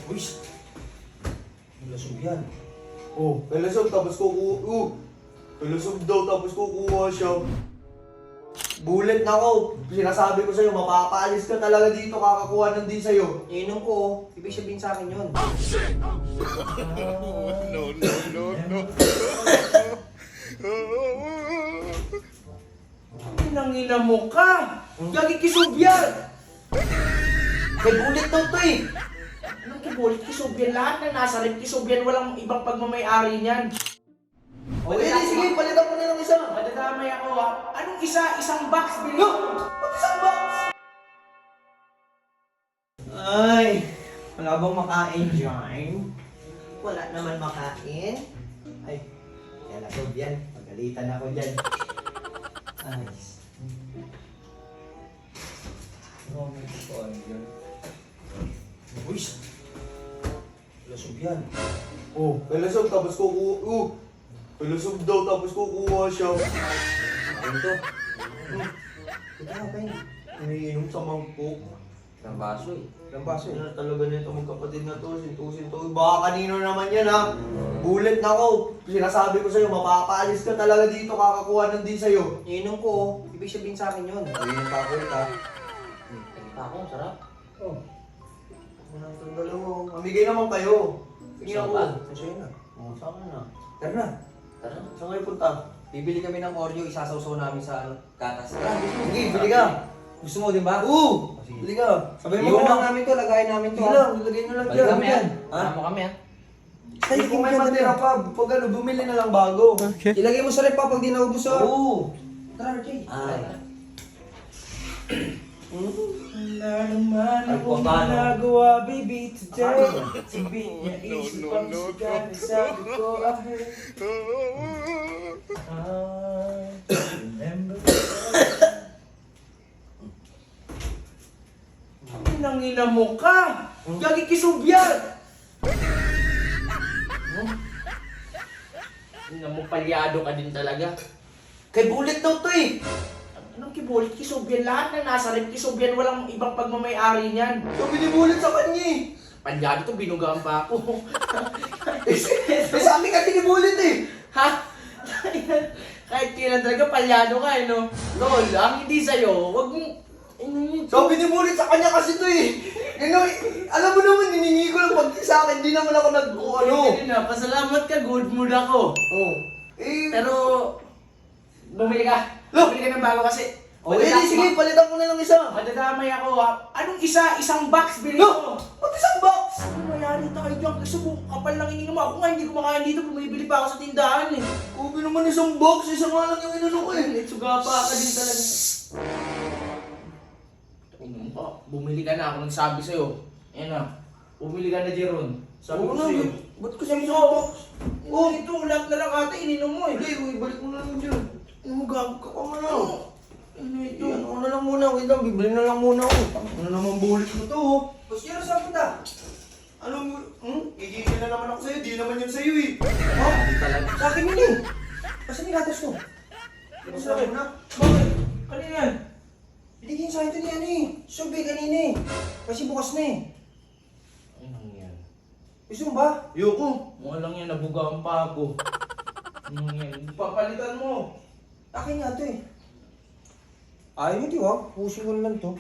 Uy, malasog yan. Kalasog tapos kalasog daw tapos kukuha siya. Bulit na ako. Sinasabi ko sa'yo, mapapaalis ka talaga dito, kakakuha ng din sa'yo. Iinom ko, ibig sabihin sa akin yun. Nangina mo ka! Gagi kisubyan! May bulit daw to eh. Anong kibulit kisubyan? Lahat na nasa rin kisubyan, walang ibang pagmamayari niyan. Sige, palitan ko na ng isa. Madadamay ako ha. Anong isa? Isang box bilhin No! ko. Ba't isang box? Ay, wala bang makain dyan? Wala naman makain. Ay, kalasog yan. Pagalitan ako dyan. Ay. Oh, may kukuha dyan. Uy, malasog yan. Kalasog tapos kukuha. Kalasog daw tapos kukuha siya. Ano to? Ito nga pa yun. Umiinom sa mangkok. Ng baso eh. Ang baso na talaga nito magkapatid na to, sintusin to. Baka kanino naman yan ha. Bulit na ako. Sinasabi ko sa'yo, mapapaalis ka talaga dito, kakakuha ng din sa'yo. Iinom ko, ibig sabihin sa akin yun. Ayun pa ako ulit ha. Tagpa ako, sarap. Wala itong dalawa. Mamigay naman kayo. Sige ako. Sa'yo na. Saan ka na? Tara na. Tara. Saan kayo punta? Bibili kami ng Oreo, isasawsaw namin sa gatas. Sige, bili ka. Gusto mo, di ba? Oo! Sige. Bili ka. Sabay mo lang namin to, lagayin namin to. Sige lang, ilagay nyo lang dyan. Balik kami yan. Ha? Sama kami yan. Ay, kung may matira pa, pag ano, bumili na lang bago. Ilagay mo sa rep pa pag di naubos ha. Oo! Tara, Jay. Ay. Wala naman Ay, akong paano? ginagawa, baby, today. Sabi niya, isip ang sigaw, sabi ko, remember. Nangina mo ka! Gagi kisubyan! Ina mo, palyado ka din talaga. Kay bulit daw to eh! Anong kibulit? Kisubyan. Lahat na nasa rin kisubyan, walang ibang pagmamayari niyan. Sabi ni bulit sa kanya eh! Palyado to, binugaan pa ako. Sa amin kasi ni bulit eh! Ha? Kahit kailan talaga palyado ka eh, no? Lol, ang hindi sa'yo, wag mong... Sabi ni bulit sa kanya kasi to eh! Ano, alam mo naman, hiningi ko lang pag sa akin, di naman ako ano. Pasalamat ka, good mood ako. Oh. Eh, Pero, bumili ka. Look! Bumili ka ng bago kasi. sige, palitan ko na ng isa. Madadamay ako ha. Anong isa? Isang box bilhin No! ko. Ba't isang box? Ano mayari tayo dyan? Kasi kapal lang ininom ako nga, hindi kumakain dito, bumibili pa ako sa tindahan eh. Kubi naman isang box, isang nga lang yung inano ko eh. Suga pa ka din talaga. Bumili ka na, ako nagsabi sa'yo. Ayan na, bumili ka na, Jeron. Sabi ko Oo na, sa'yo. ba't kasi isang Oo. box? Oh, ito, lahat na lang ata, ininom mo eh. Hindi, ibalik mo na lang dyan. Ano mo gago ka pa na? Ano ito? Ano na lang muna, wait lang, bibili na lang muna ako. Ano naman bulit mo to oh? Boss Jero, saan punta? Ano mo, Igigil na naman ako sa'yo, di naman yun sa'yo eh. Ha? Sa akin yun eh. Kasi may gatas ko. Ano sa akin na? Bakit? Kanina yan? Binigyan sa akin ito ni ano eh. Sabi kanina eh. Kasi bukas na eh. Ano yan? Gusto mo ba? Yoko. Mukha lang yan, nabugaan pa ako. Ano yan? Papalitan mo. Akin nga ito eh. Ayaw nyo, di ba? Pusin ko na lang to.